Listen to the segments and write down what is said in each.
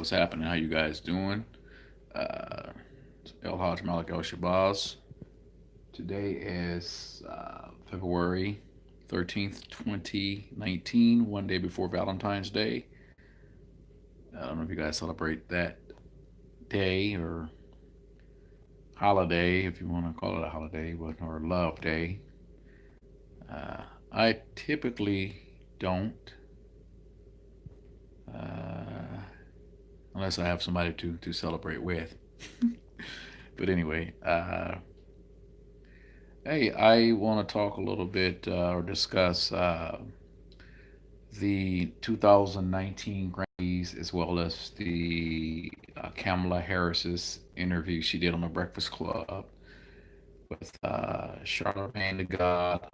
what's happening? How you guys doing? Uh, El Haj Malik El Shabazz. Today is February 13th, 2019, one day before Valentine's Day. I don't know if you guys celebrate that day or holiday, if you want to call it a holiday, but or love day. I typically don't, uh, unless I have somebody to celebrate with. But anyway, hey, I want to talk a little bit or discuss the 2019 Grammys as well as the Kamala Harris's interview she did on the Breakfast Club with Charlamagne the God,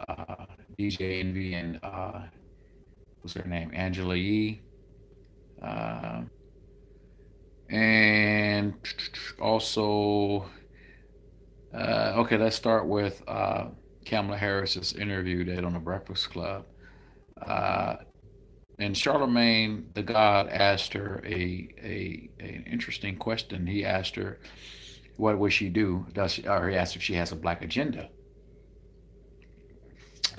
DJ Envy, and what's her name, Angela Yee, uh, and also okay, let's start with Kamala Harris's interview that on the Breakfast Club. Uh, and Charlemagne the God asked her a an interesting question. He asked her, "What would she do?" Or he asked if she has a black agenda,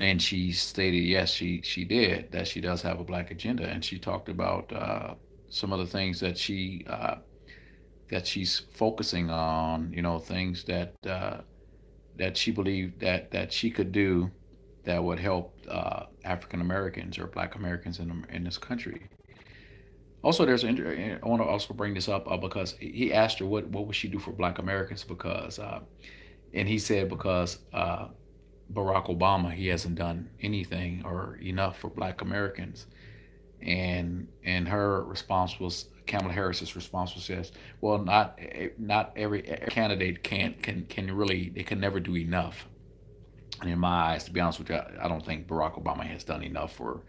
and she stated yes, she did, that she does have a black agenda, and she talked about some of the things that she's focusing on. You know, things that she believed that she could do that would help African Americans or Black Americans in this country. Also, I want to also bring this up because he asked her what would she do for Black Americans because and he said because Barack Obama, he hasn't done anything or enough for Black Americans, and her response was, Kamala Harris's response was, yes, well, not every candidate can really, they can never do enough. And in my eyes, to be honest with you, I don't think Barack Obama has done enough for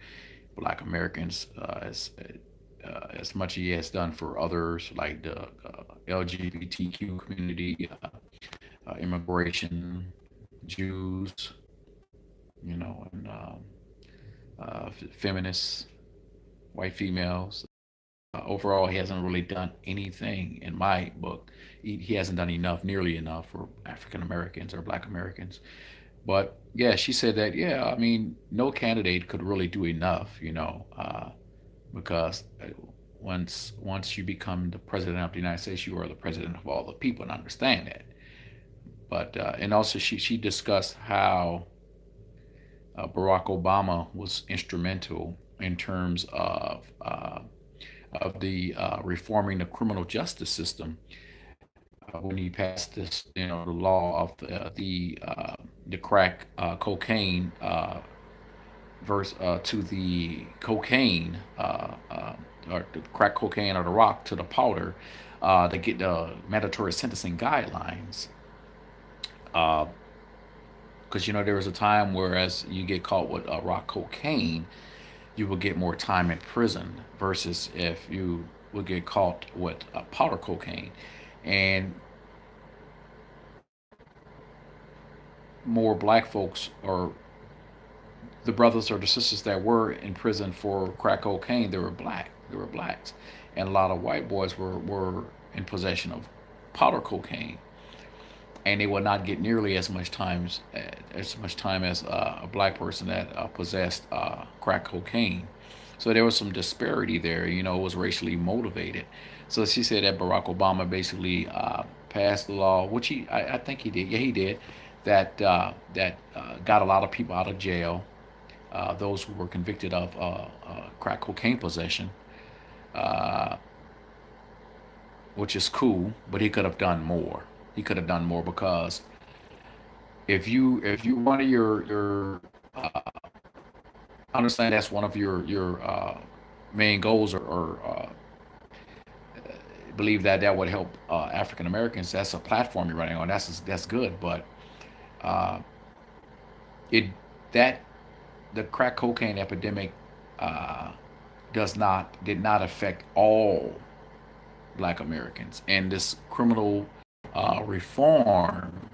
Black Americans as much as he has done for others like the LGBTQ community, immigration, Jews, you know, and feminists, white females. Overall, he hasn't really done anything in my book. He hasn't done enough, nearly enough for African Americans or Black Americans. But yeah, she said that, yeah, I mean, no candidate could really do enough, because once you become the president of the United States, you are the president of all the people, and I understand that. But and also she discussed how Barack Obama was instrumental in terms of the reforming the criminal justice system when he passed this, the law of the crack cocaine verse to the cocaine or the crack cocaine or the rock to the powder to get the mandatory sentencing guidelines. Because there was a time whereas you get caught with rock cocaine, you will get more time in prison versus if you would get caught with powder cocaine, and more black folks or the brothers or the sisters that were in prison for crack cocaine, they were blacks, and a lot of white boys were in possession of powder cocaine, and they would not get nearly as much time as a black person that possessed crack cocaine. So there was some disparity there. It was racially motivated. So she said that Barack Obama basically passed the law, which I think he did. Yeah, he did. That got a lot of people out of jail. Those who were convicted of crack cocaine possession, uh, which is cool. But he could have done more. He could have done more because if you one of your I understand that's one of your main goals, or believe that would help African Americans. That's a platform you're running on. That's good, but uh, it that the crack cocaine epidemic uh, did not affect all Black Americans, and this criminal reform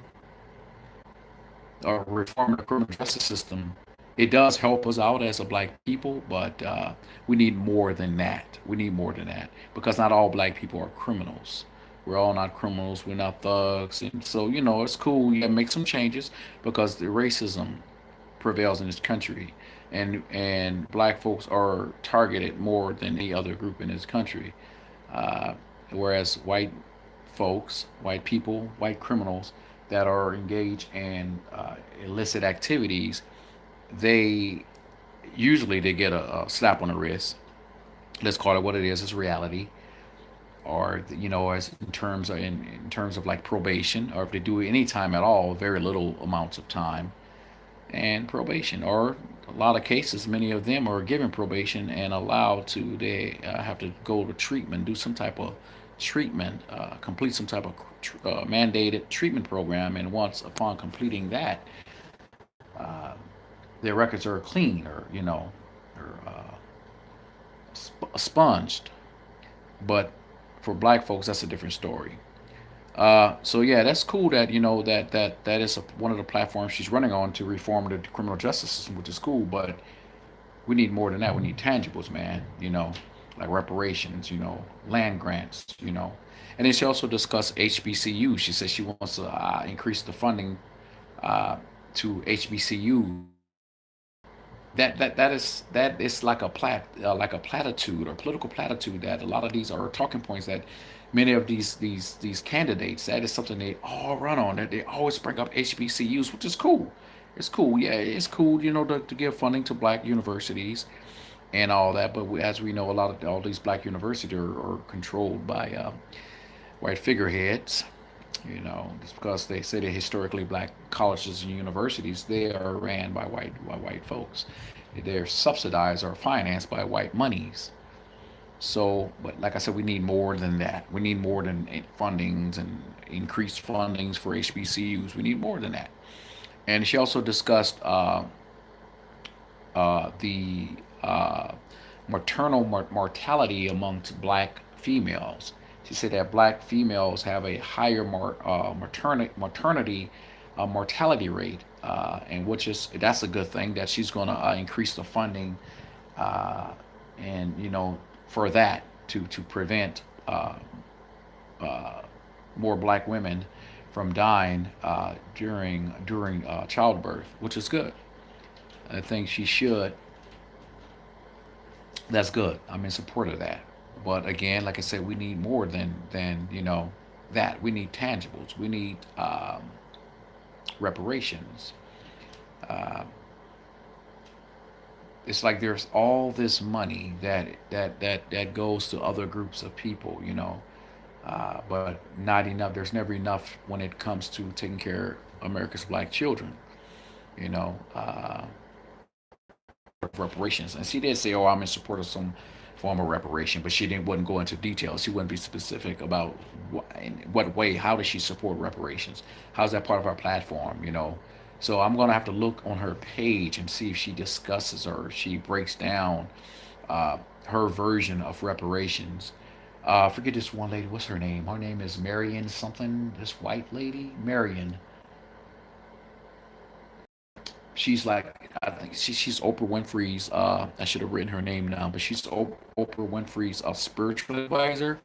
or reform the criminal justice system It does help us out as a black people, but we need more than that. We need more than that because not all black people are criminals. We're all not criminals. We're not thugs, and so it's cool. Yeah, make some changes because the racism prevails in this country, and black folks are targeted more than any other group in this country. Uh, Whereas white people, white criminals that are engaged in illicit activities, they usually they get a slap on the wrist. Let's call it what it is. It's reality, or as in terms of like probation, or if they do any time at all, very little amounts of time and probation, or a lot of cases, many of them are given probation and allowed to they have to go to treatment, do some type of treatment, complete some type of mandated treatment program, and once upon completing that, their records are clean or or sponged. But for black folks, that's a different story. So yeah, that's cool that that is one of the platforms she's running on to reform the criminal justice system, which is cool. But we need more than that. We need tangibles, man. Like reparations. Land grants. And then she also discussed HBCU. She said she wants to increase the funding to HBCUs. That is like a platitude or political platitude that a lot of these are talking points that many of these candidates, that is something they all run on, that they always bring up HBCUs, which is cool. It's cool. Yeah, it's cool, to give funding to black universities and all that. But as we know, a lot of all these black universities are controlled by white figureheads. Just because they say they're historically black colleges and universities, they are ran by white folks. They're subsidized or financed by white monies. So, but like I said, we need more than that. We need more than fundings and increased fundings for HBCUs. We need more than that. And she also discussed the maternal mortality amongst black females. She said that black females have a higher maternity mortality rate, and which is that's a good thing that she's going to increase the funding, uh, and for that to prevent more black women from dying during childbirth, which is good. I think she should. That's good. I'm in support of that. But again, like I said, we need more than that. We need tangibles. We need reparations. Uh, it's like there's all this money that goes to other groups of people, but not enough. There's never enough when it comes to taking care of America's black children. You know, uh, reparations. And she did say, "Oh, I'm in support of some form of reparation," but she didn't wouldn't go into details. She wouldn't be specific about in what way. How does she support reparations? How's that part of our platform? So I'm gonna have to look on her page and see if she discusses or if she breaks down her version of reparations. Forget this one lady. What's her name? Her name is Marion something. This white lady, Marion. She's like I think she's Oprah Winfrey's. I should have written her name down, but she's Oprah Winfrey's spiritual advisor.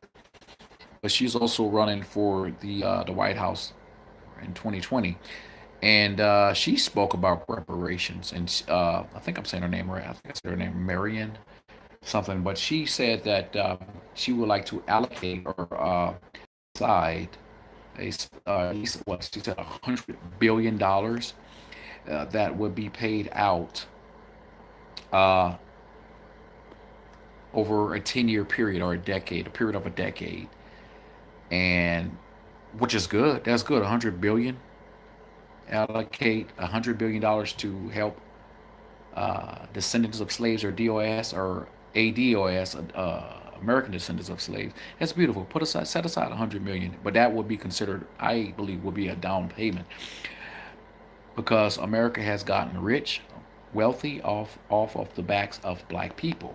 But she's also running for the White House in 2020, and she spoke about reparations. And I think I'm saying her name right. I think I said her name Marion something. But she said that she would like to allocate or side at least what she said $100 billion that would be paid out uh, over a 10-year period or a period of a decade, and which is good. That's good. 100 billion. Allocate $100 billion to help descendants of slaves or DOS or ADOS, American descendants of slaves. That's beautiful. Set aside 100 million, but that would be considered, I believe, would be a down payment because America has gotten rich, wealthy off of the backs of black people,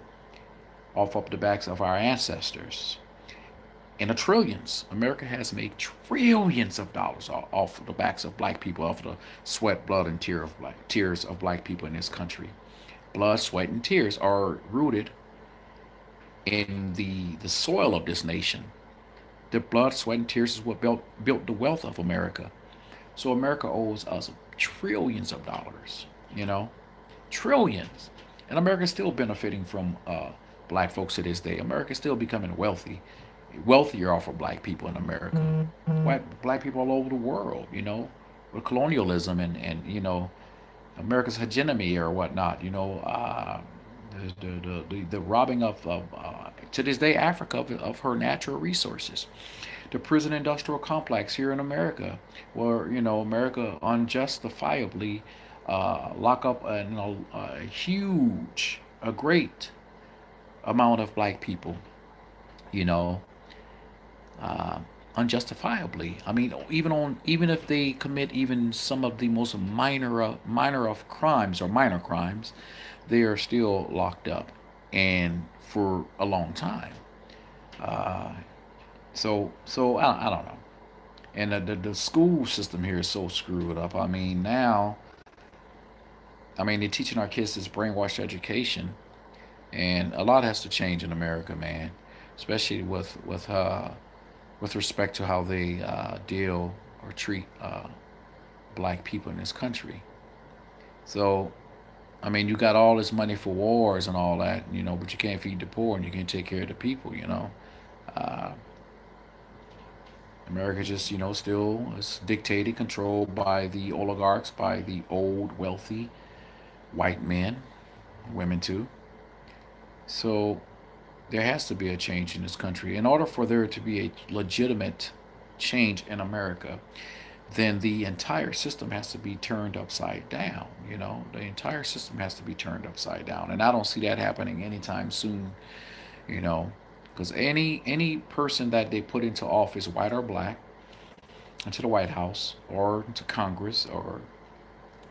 off of the backs of our ancestors. in the trillions. America has made trillions of dollars off of the backs of black people, off of the sweat, blood, and tears of black people in this country. Blood, sweat, and tears are rooted in the soil of this nation. The blood, sweat, and tears is what built the wealth of America. So America owes us trillions of dollars, you know, trillions. And America's still benefiting from black folks to this day. America's still becoming wealthier off of black people in America. White black people all over the world, with colonialism and America's hegemony or whatnot, the robbing of to this day Africa of her natural resources, the prison industrial complex here in America, where America unjustifiably lock up a huge, a great amount of black people, you know, uh, unjustifiably. I mean, even if they commit even some of the most minor of crimes or minor crimes, they are still locked up and for a long time. Uh, so I don't know. And the school system here is so screwed up. I mean, they're teaching our kids this brainwashed education, and a lot has to change in America, man. Especially with respect to how they deal or treat black people in this country. So, I mean, you got all this money for wars and all that, but you can't feed the poor and you can't take care of the people. Uh, America just, still is dictated, controlled by the oligarchs, by the old, wealthy white men, women too. So there has to be a change in this country. In order for there to be a legitimate change in America, then the entire system has to be turned upside down. The entire system has to be turned upside down. And I don't see that happening anytime soon, you know, because any person that they put into office, white or black, into the White House or into Congress or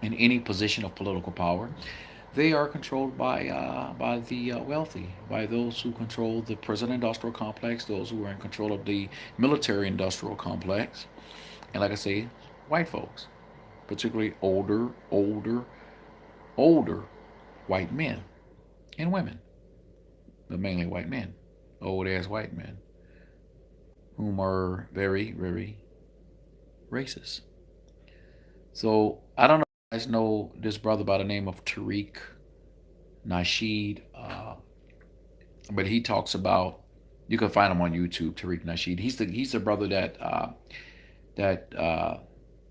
in any position of political power, they are controlled by the wealthy, by those who control the prison industrial complex, those who are in control of the military industrial complex, and like I say, white folks, particularly older white men and women, but mainly white men, old ass white men, whom are very, very racist. So I don't know if you guys know this brother by the name of Tariq Nasheed, but he talks about. You can find him on YouTube, Tariq Nasheed. He's the brother that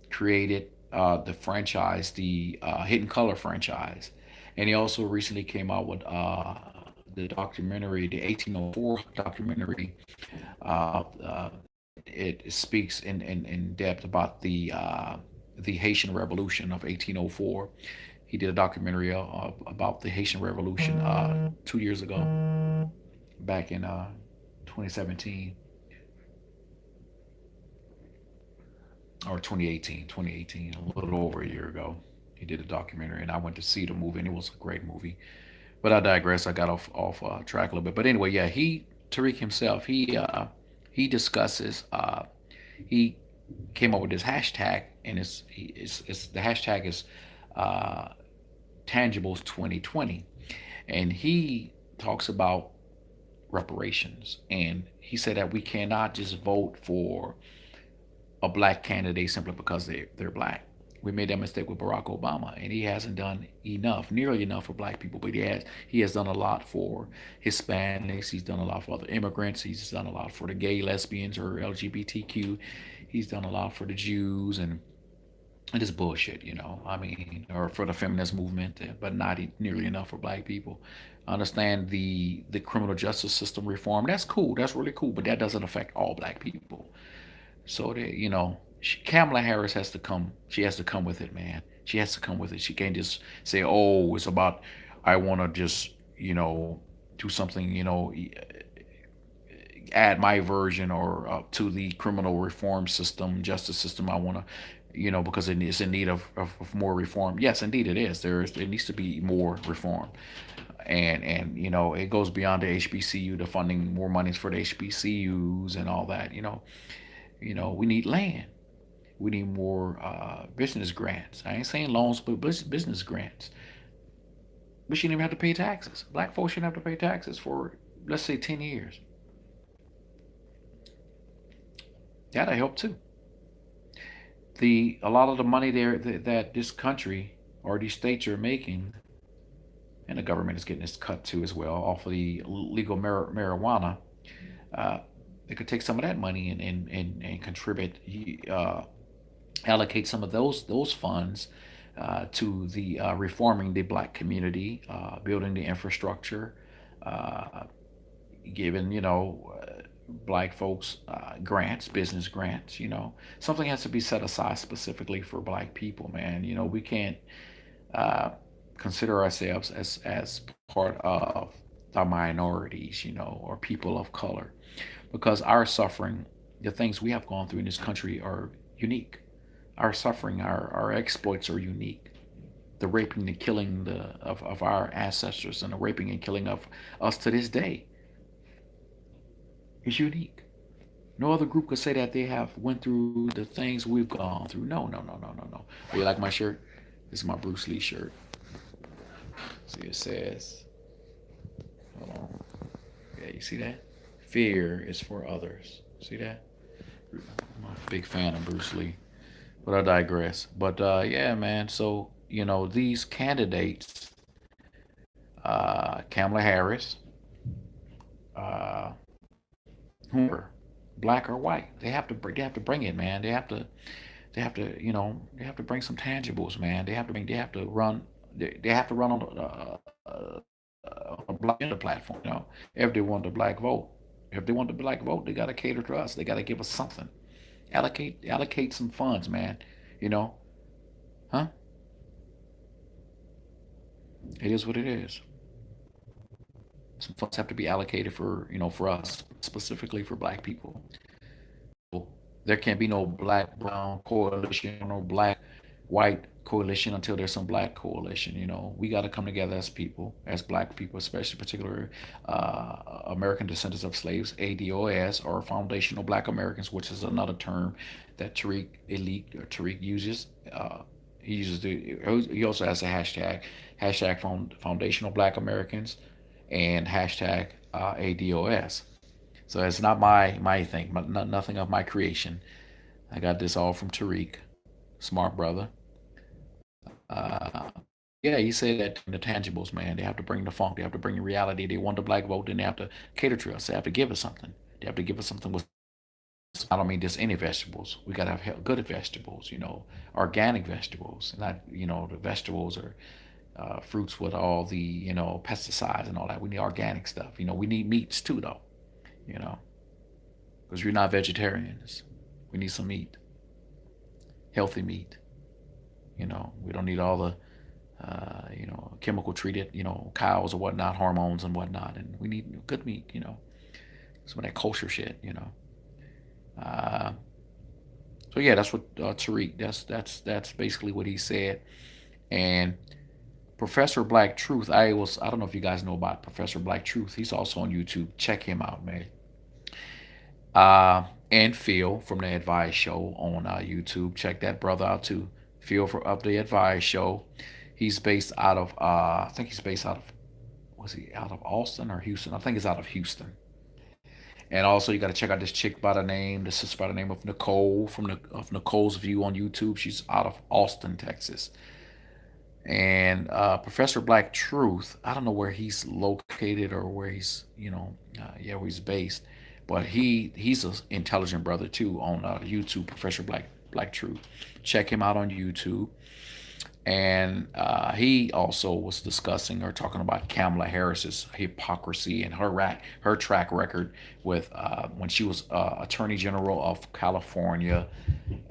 created the franchise, the Hidden Color franchise, and he also recently came out with the documentary, the 1804 documentary. It speaks in depth about the Haitian Revolution of 1804. He did a documentary about the Haitian Revolution 2 years ago, back in 2017 or 2018. 2018, a little over a year ago. He did a documentary, and I went to see the movie, and it was a great movie. But I digress. I got off track a little bit. But anyway, yeah, Tariq himself, he discusses. He came up with this hashtag, and it's the hashtag is uh, tangibles 2020, and he talks about reparations, and he said that we cannot just vote for a black candidate simply because they're black. We made that mistake with Barack Obama, and he hasn't done enough, nearly enough for black people. But he has done a lot for Hispanics. He's done a lot for other immigrants. He's done a lot for the gay, lesbians, or LGBTQ. He's done a lot for the Jews and it's bullshit. I mean, or for the feminist movement, but not nearly enough for black people. I understand the criminal justice system reform. That's cool. That's really cool. But that doesn't affect all black people. So Kamala Harris has to come. She has to come with it, man. She has to come with it. She can't just say, "Oh, it's about I want to just do something, add my version or to the criminal reform system, justice system. I want to." Because it's in need of more reform. Yes, indeed it is. There needs to be more reform. And it goes beyond the HBCU, the funding more monies for the HBCUs and all that. We need land. We need more business grants. I ain't saying loans, but business grants. We shouldn't even have to pay taxes. Black folks shouldn't have to pay taxes for, let's say, 10 years. That'll help too. A lot of the money there that this country or these states are making, and the government is getting this cut too as well off of the legal marijuana. Uh, they could take some of that money and contribute, uh, allocate some of those funds to the reforming the black community, building the infrastructure, uh, giving black folks grants, business grants. Something has to be set aside specifically for black people, man. We can't uh, consider ourselves as part of the minorities, or people of color, because our suffering, the things we have gone through in this country are unique. Our suffering, our exploits are unique. The raping, the killing of our ancestors, and the raping and killing of us to this day is unique. No other group could say that they have went through the things we've gone through. No, no, no, no, no, no. Oh, you like my shirt? This is my Bruce Lee shirt. See, it says, hold on. Yeah, you see that? Fear is for others. See that? I'm a big fan of Bruce Lee. But I digress. But yeah, man. So, these candidates, Kamala Harris, uh, whoever, black or white, they have to bring it, man. They have to bring some tangibles, man. They have to run. They have to run on a black agenda platform. If they want the black vote, they got to cater to us. They got to give us something. Allocate some funds, man. You know, huh? It is what it is. Some funds have to be allocated for us, specifically for black people. There can't be no black brown coalition, no black white coalition until there's some black coalition. We got to come together as people, as black people, especially particular American descendants of slaves, ADOS, or foundational Black Americans, which is another term that Tariq uses. He also has a hashtag foundational Black Americans, and hashtag ADOS. So it's not my thing, nothing of my creation. I got this all from Tariq, smart brother. Uh, yeah, he said that the tangibles, man, they have to bring the funk, they have to bring the reality. They want the black vote, then they have to cater to us. They have to give us something. They have to give us something with. I don't mean just any vegetables. We gotta have good vegetables, organic vegetables, not the vegetables or fruits with all the pesticides and all that. We need organic stuff. We need meats too, though. You know, because we're not vegetarians. We need some meat, healthy meat. We don't need all the chemical treated cows or whatnot, hormones and whatnot, and we need good meat. Some of that kosher shit. Uh, so yeah, that's what Tariq. That's basically what he said. And Professor Black Truth. I don't know if you guys know about Professor Black Truth. He's also on YouTube. Check him out, man. And Phil from the Advice Show on YouTube. Check that brother out too. Phil of the Advice Show. He's based out of I think he's based out of, was he out of Austin or Houston? I think he's out of Houston. And also, you got to check out this chick by the name, this sister by the name of Nicole from of Nicole's View on YouTube. She's out of Austin, Texas. And Professor Black Truth, I don't know where he's located or where he's, yeah, where he's based, but he's an intelligent brother too on YouTube. Professor Black Truth, check him out on YouTube. And he also was discussing or talking about Kamala Harris's hypocrisy and her track record with when she was Attorney General of California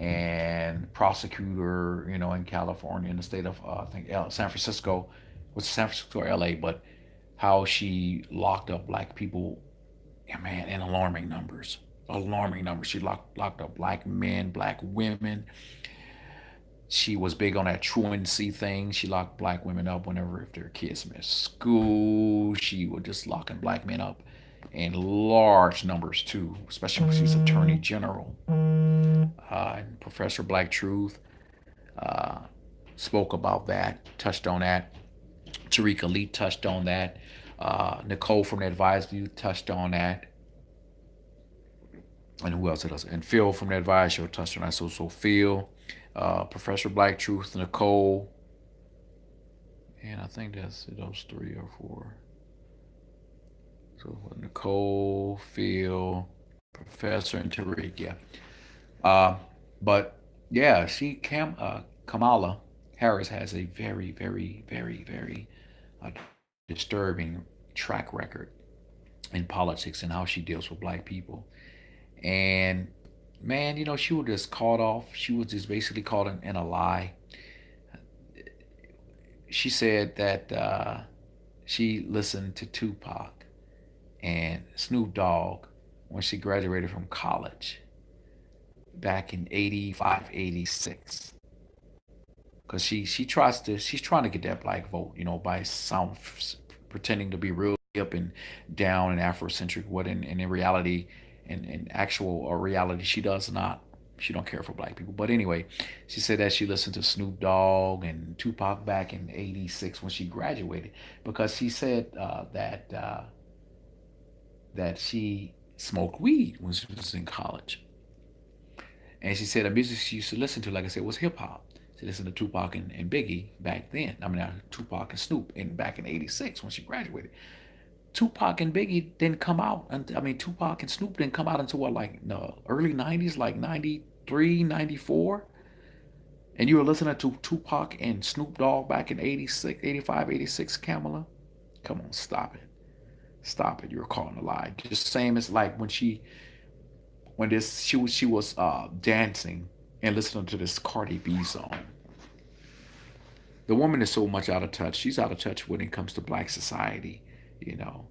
and prosecutor, in California, in the state of I think San Francisco, was San Francisco or L.A., but how she locked up black people, yeah, man, in alarming numbers. Alarming numbers. She locked up black men, black women, She was big on that truancy thing. She locked black women up whenever if their kids missed school. She would just locking black men up in large numbers too, especially when she's attorney general. And Professor Black Truth uh, spoke about that, touched on that. Tariq Lee touched on that. Nicole from the Advised View touched on that. And who else it does? And Phil from the Advised Show touched on that. So Phil, Professor Black Truth, Nicole, and I think that's those three or four. So Nicole, Phil, Professor, and Tariq. Yeah. Uh, but yeah, Kamala Harris has a very, very, very, very disturbing track record in politics and how she deals with black people. And man, she was just caught off. She was just basically caught in a lie. She said that she listened to Tupac and Snoop Dogg when she graduated from college back in 85, 86. Because she's trying to get that black vote, by pretending to be real up and down and Afrocentric, what in reality, in actual reality, she does not. She don't care for black people. But anyway, she said that she listened to Snoop Dogg and Tupac back in '86 when she graduated, because she said that she smoked weed when she was in college. And she said the music she used to listen to, like I said, was hip hop. She listened to Tupac and Biggie back then. I mean, Tupac and Snoop back in '86 when she graduated. Tupac and Biggie didn't come out. I mean, Tupac and Snoop didn't come out until what, like the early '90s, like '93, '94. And you were listening to Tupac and Snoop Dogg back in '86, '85, '86. Kamala, come on, stop it, stop it. You're calling a lie. Just same as like when this she was dancing and listening to this Cardi B song. The woman is so much out of touch. She's out of touch when it comes to black society. You know,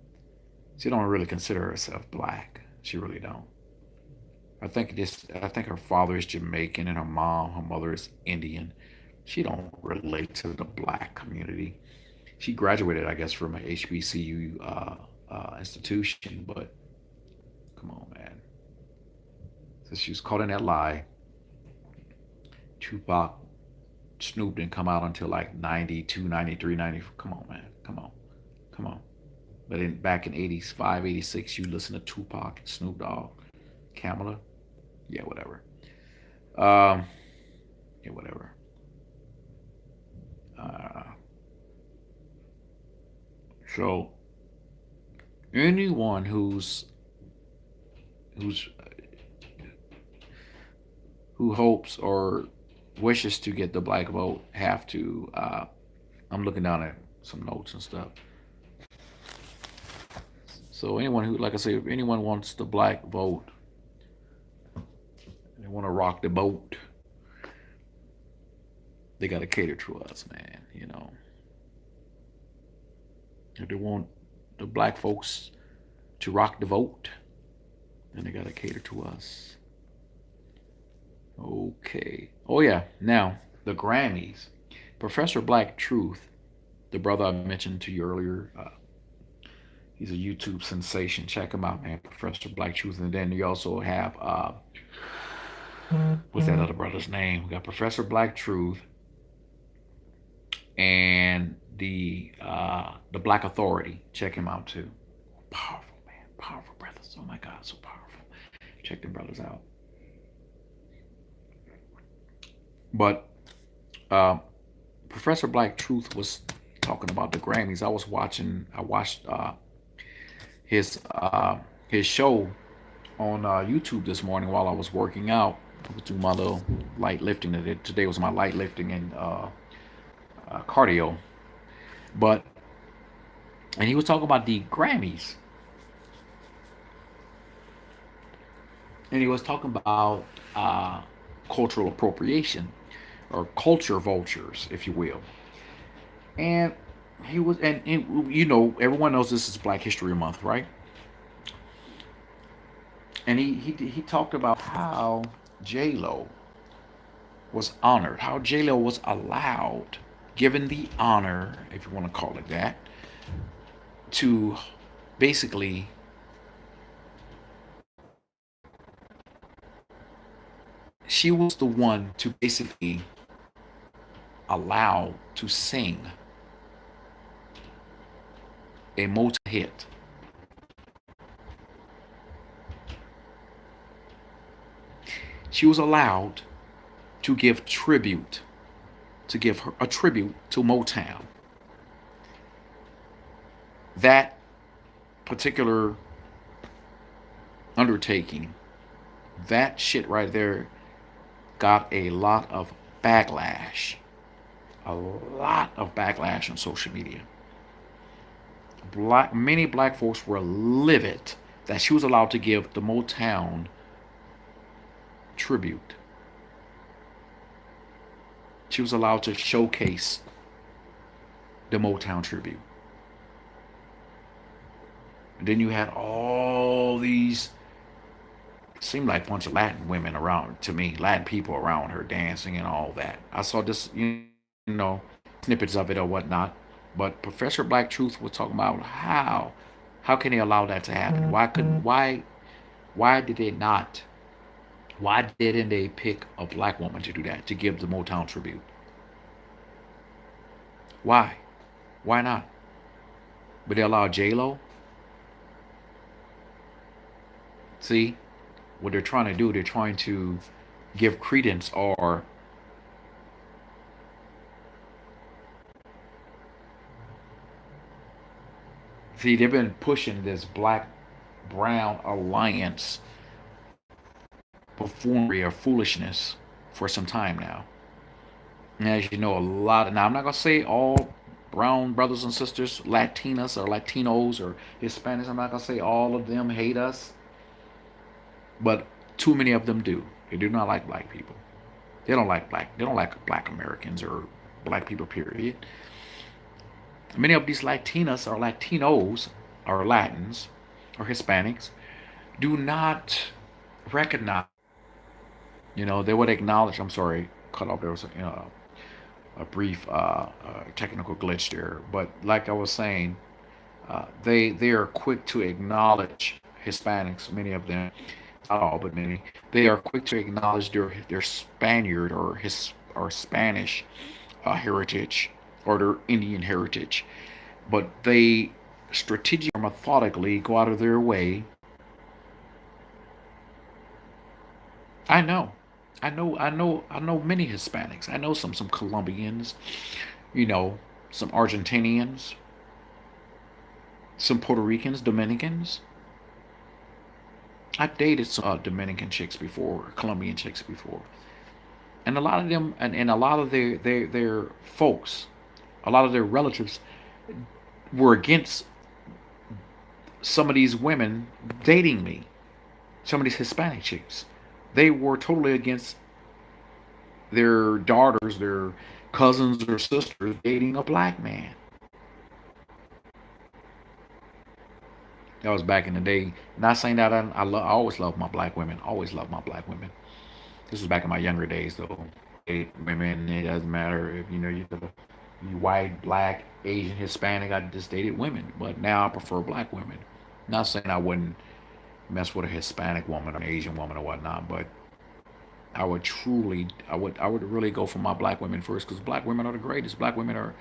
she don't really consider herself black. She really don't. I think her father is Jamaican and her mother is Indian. She don't relate to the black community. She graduated, I guess, from a HBCU institution, but come on, man. So she was caught in that lie. Tupac, Snoop didn't come out until like 92, 93, 90. Come on, man. Come on. Come on. But back in 85, 86, you listen to Tupac and Snoop Dogg. Kamala? Yeah, whatever. Um, yeah, whatever. Uh, so anyone who's who hopes or wishes to get the black vote have to. I'm looking down at some notes and stuff. So anyone who, like I say, if anyone wants the black vote, they want to rock the boat, they got to cater to us, man. If they want the black folks to rock the vote, then they got to cater to us. Okay. Oh yeah. Now the Grammys. Professor Black Truth, the brother I mentioned to you earlier, he's a YouTube sensation. Check him out, man. Professor Black Truth. And then you also have what's that other brother's name? We got Professor Black Truth and the Black Authority. Check him out too. Powerful, man. Powerful brothers. Oh my God, so powerful. Check them brothers out. But uh, Professor Black Truth was talking about the Grammys. I watched his show on YouTube this morning while I was working out. I was doing my little light lifting. Today was my light lifting and cardio. But and he was talking about the Grammys, and he was talking about cultural appropriation or culture vultures, if you will. And everyone knows this is Black History Month, right? And he talked about how J Lo was honored, how J Lo was allowed, given the honor, if you want to call it that, to basically she was the one to basically allow to sing a multi hit. She was allowed to give tribute, to give her a tribute to Motown. That particular undertaking, that shit right there got a lot of backlash. A lot of backlash on social media. Many black folks were livid that she was allowed to give the Motown tribute. She was allowed to showcase the Motown tribute. And then you had all these, seemed like a bunch of Latin women around, to me, Latin people around her dancing and all that. I saw this, know, snippets of it or whatnot. But Professor Black Truth was talking about how can they allow that to happen? Why did they not? Why didn't they pick a black woman to do that, to give the Motown tribute? Why? Why not? But they allow J Lo. See what they're trying to do? They're trying to give credence, or see, they've been pushing this black brown alliance buffoonery or foolishness for some time now. And as you know, a lot of, now I'm not gonna say all brown brothers and sisters, Latinas or Latinos or Hispanics. I'm not gonna say all of them hate us, but too many of them do. They do not like black people. They don't like black. They don't like black Americans or black people. Period. Many of these Latinas or Latinos or Latins or Hispanics do not recognize. They would acknowledge. I'm sorry, cut off. There was a brief technical glitch there, but like I was saying, they are quick to acknowledge Hispanics. Many of them, not all, but many, they are quick to acknowledge their Spaniard or Spanish heritage or their Indian heritage, but they strategically or methodically go out of their way. I know, I know many Hispanics. I know some Colombians, you know, some Argentinians, some Puerto Ricans, Dominicans. I've dated some Dominican chicks before, Colombian chicks before, and a lot of them, and a lot of their folks, a lot of their relatives were against some of these women dating me. Some of these Hispanic chicks, they were totally against their daughters, their cousins or sisters dating a black man. That was back in the day. Not saying that I always love my black women. Always love my black women. This was back in my younger days, though. Women, it doesn't matter if you white, black, Asian, Hispanic. I just dated women, but now I prefer black women. Not saying I wouldn't mess with a Hispanic woman or an Asian woman or whatnot, but I would really go for my black women first because black women are the greatest. Black women are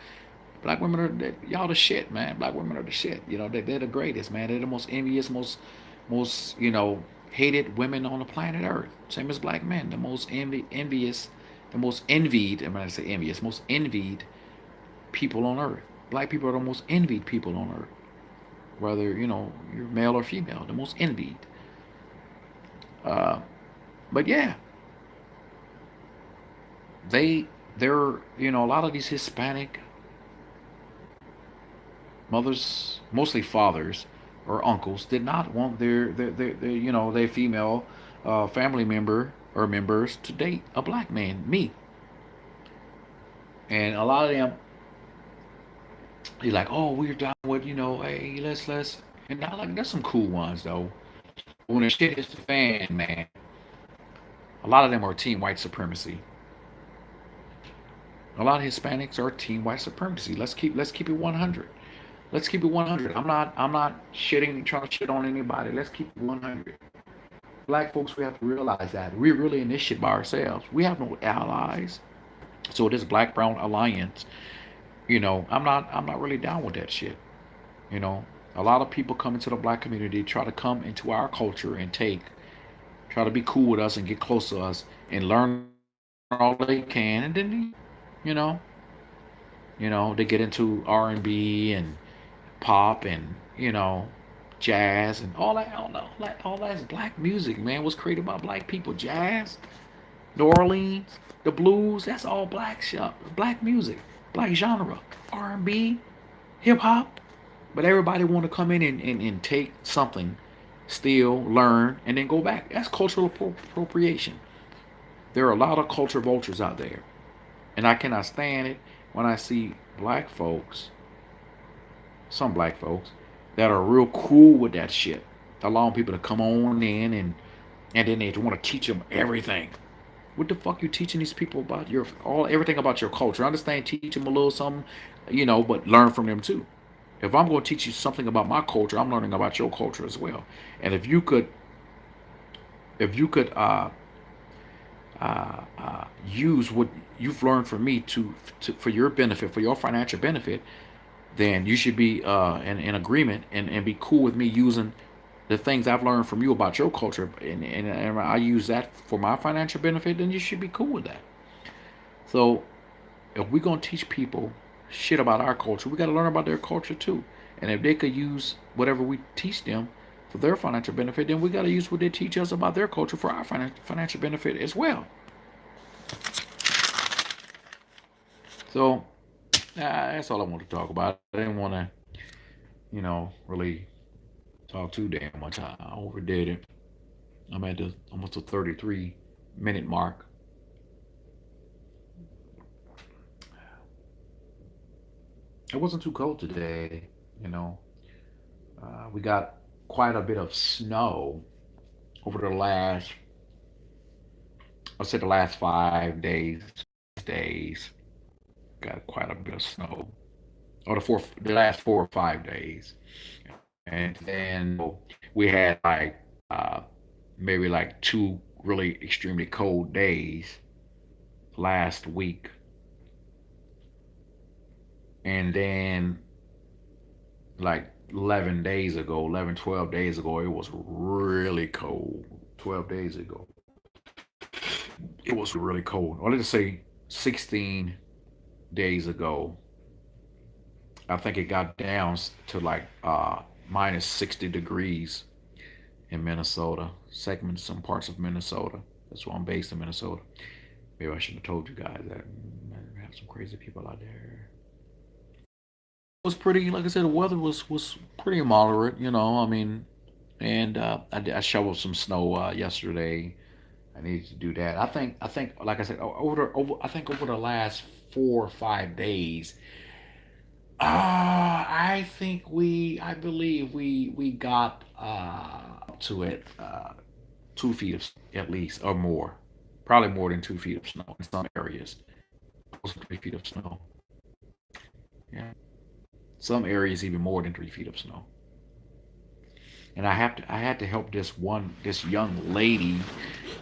y'all the shit, man. Black women are the shit. They're the greatest, man. They're the most envious, most hated women on the planet Earth. Same as black men, the most envious, the most envied. I'm gonna say envious, most envied people on Earth. Black people are the most envied people on Earth. Whether you're male or female, the most envied. Uh, but yeah, they're a lot of these Hispanic mothers, mostly fathers or uncles, did not want their female family member or members to date a black man, me. And a lot of them, he's like, oh, we're down with, hey, let's. And I like, there's some cool ones though. When the shit hits the fan, man, a lot of them are team white supremacy. A lot of Hispanics are team white supremacy. Let's keep it 100. Let's keep it 100. I'm not shitting trying to shit on anybody. Let's keep it 100. Black folks, we have to realize that we're really in this shit by ourselves. We have no allies. So this black brown alliance, I'm not really down with that shit. You know, a lot of people come into the black community, try to come into our culture and try to be cool with us and get close to us and learn all they can, and then you know, they get into R&B and pop and jazz and all that. All that's black music, man. Was created by black people. Jazz, New Orleans, the blues. That's all black shit, black music, black genre. R&B, hip hop. But everybody want to come in and take something, steal, learn, and then go back. That's cultural appropriation. There are a lot of culture vultures out there. And I cannot stand it when I see black folks, some black folks, that are real cool with that shit. Allowing people to come on in and then they want to teach them everything. What the fuck you teaching these people about your everything about your culture? I understand teach them a little something, but learn from them too. If I'm going to teach you something about my culture, I'm learning about your culture as well. And if you could use what you've learned from me for your benefit, for your financial benefit, then you should be in agreement and be cool with me using the things I've learned from you about your culture, and I use that for my financial benefit. Then you should be cool with that. So if we're gonna teach people shit about our culture, we got to learn about their culture too. And if they could use whatever we teach them for their financial benefit, then we got to use what they teach us about their culture for our financial benefit as well. So that's all I want to talk about. I didn't want to, really talk too damn much. I overdid it. I'm at the almost a 33-minute mark. It wasn't too cold today. You know, we got quite a bit of snow over the last, I'll say the last 5 days, 6 days. Got quite a bit of snow. Or the last 4 or 5 days. And then we had like uh, maybe like two really extremely cold days last week. And then like 11 days ago, 11, 12 days ago, it was really cold. 12 days ago, it was really cold. Or let's say 16 days ago, I think it got down to like minus 60 degrees in Minnesota, segment some parts of Minnesota. That's why I'm based in Minnesota. Maybe I should have told you guys that. We have some crazy people out there. It was pretty, like I said, the weather was pretty moderate. I mean, and I shoveled some snow yesterday. I needed to do that. I think, like I said, over the last 4 or 5 days, I believe we got up to it 2 feet of at least or more, probably more than 2 feet of snow in some areas. 3 feet of snow. Yeah, some areas even more than 3 feet of snow. And I had to help this young lady.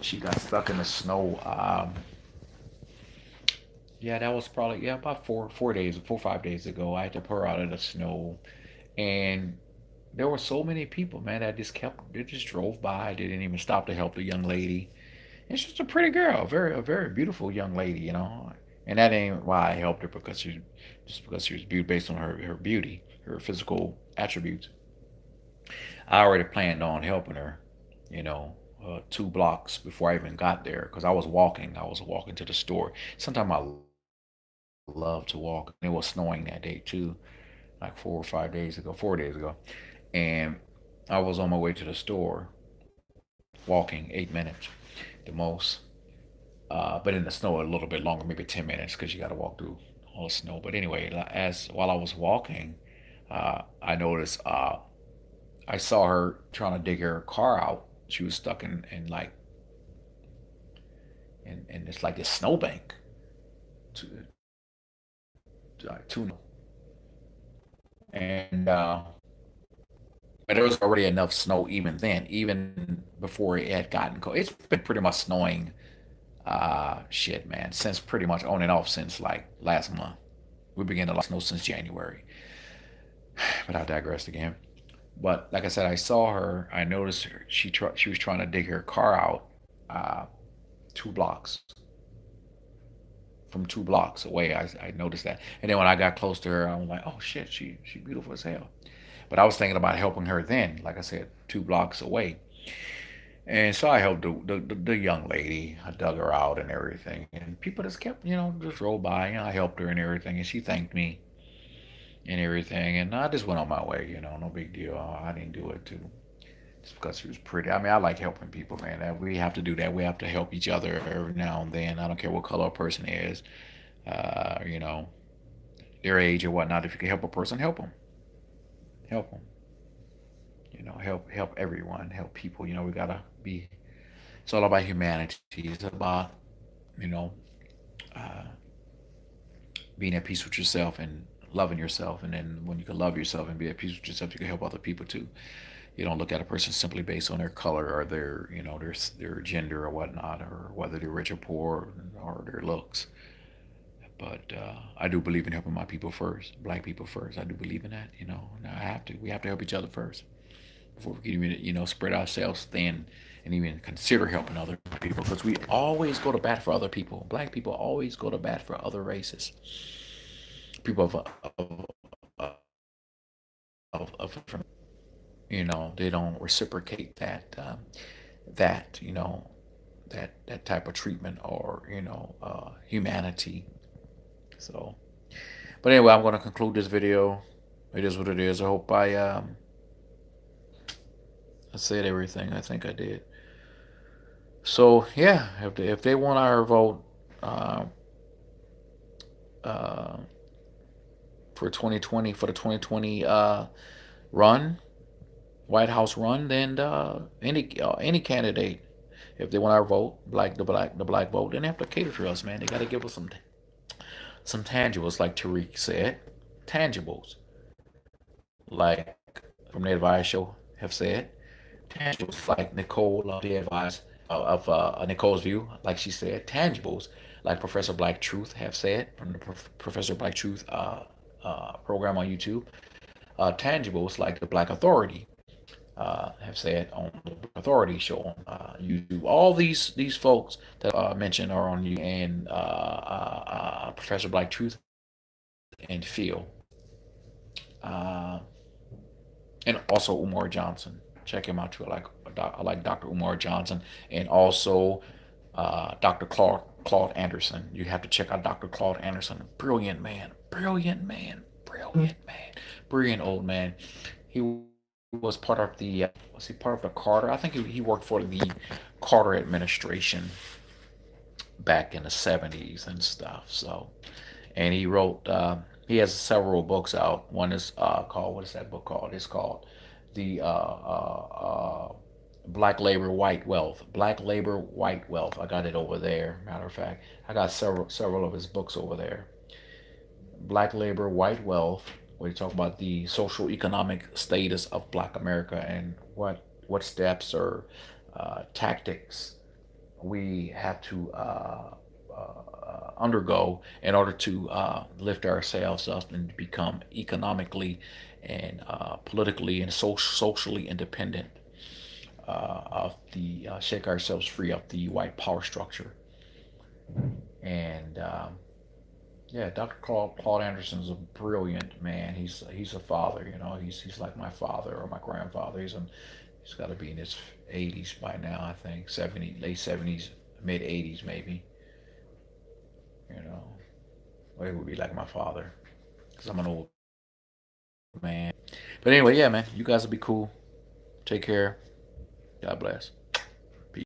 She got stuck in the snow. Yeah, that was probably about 4 days, 4 or 5 days ago. I had to pour her out of the snow, and there were so many people, man, that they just drove by. They didn't even stop to help the young lady. And she's a pretty girl, a very beautiful young lady. And that ain't why I helped her because she was beauty based on her beauty, her physical attributes. I already planned on helping her, you know, 2 blocks before I even got there because I was walking. I was walking to the store. Sometimes I love to walk. It was snowing that day too, like 4 or 5 days ago, 4 days ago, and I was on my way to the store, walking 8 minutes, the most. But in the snow a little bit longer, maybe 10 minutes, because you got to walk through all the snow. But anyway, as while I was walking, I noticed I saw her trying to dig her car out. She was stuck in like in it's like this snowbank. and but there was already enough snow even then, even before it had gotten cold. It's been pretty much snowing, shit, man, since pretty much on and off since like last month. We began to snow since January. But I digressed again. But like I said, I saw her. I noticed her. She was trying to dig her car out, uh, 2 blocks from 2 blocks away. I noticed that, and then when I got close to her, I was like, oh shit, she beautiful as hell. But I was thinking about helping her then, like I said, 2 blocks away. And so I helped the young lady. I dug her out and everything. And people just kept, just rolled by. I helped her and everything. And she thanked me and everything. And I just went on my way, no big deal. I didn't do it too. Just because she was pretty. I mean, I like helping people, man. We have to do that. We have to help each other every now and then. I don't care what color a person is, uh, you know, their age or whatnot. If you can help a person, help them. Help them. Help everyone. Help people. We gotta be. It's all about humanity. It's about you know uh, being at peace with yourself and loving yourself. And then when you can love yourself and be at peace with yourself, you can help other people too. You don't look at a person simply based on their color or their gender or whatnot, or whether they're rich or poor or their looks. But I do believe in helping my people first, black people first. I do believe in that. And I have to. We have to help each other first before we can even spread ourselves thin and even consider helping other people, because we always go to bat for other people. Black people always go to bat for other races, people of different. They don't reciprocate that that type of treatment or humanity. So, but anyway, I'm going to conclude this video. It is what it is. I hope I said everything I think I did. So yeah, if they want our vote, uh, uh, for 2020, for the 2020 run, White House run, then any candidate, if they want our vote, the black vote, then they have to cater to us, man. They got to give us some tangibles, like Tariq said, tangibles, like from the Advice Show have said, tangibles, like Nicole the Advice of Nicole's View, like she said, tangibles, like Professor Black Truth have said from the Professor Black Truth program on YouTube, tangibles like the Black Authority have said on the Authority show on YouTube. All these folks that mentioned are on you, and Professor Black Truth and Phil, uh, and also Umar Johnson. Check him out too. I like Dr. Umar Johnson, and also Dr. Claude Anderson. You have to check out Dr. Claude Anderson. Brilliant man, brilliant man, brilliant man, brilliant old man. He was part of the was he part of the Carter? I think he worked for the Carter administration back in the 70s and stuff. So, and he has several books out. One is called, what is that book called? It's called the Black Labor White Wealth. Black Labor White Wealth. I got it over there. Matter of fact, I got several of his books over there. Black Labor White Wealth, where you talk about the social economic status of Black America and what steps or tactics we have to undergo in order to lift ourselves up and become economically and politically and socially independent of the shake ourselves free of the white power structure. And yeah, Dr. Claude Anderson is a brilliant man. He's a father. He's like my father or my grandfather. He's got to be in his 80s by now, I think. 70, late 70s, mid 80s maybe. You know, or he would be like my father, because I'm an old man. But anyway, yeah, man, you guys will be cool. Take care. God bless.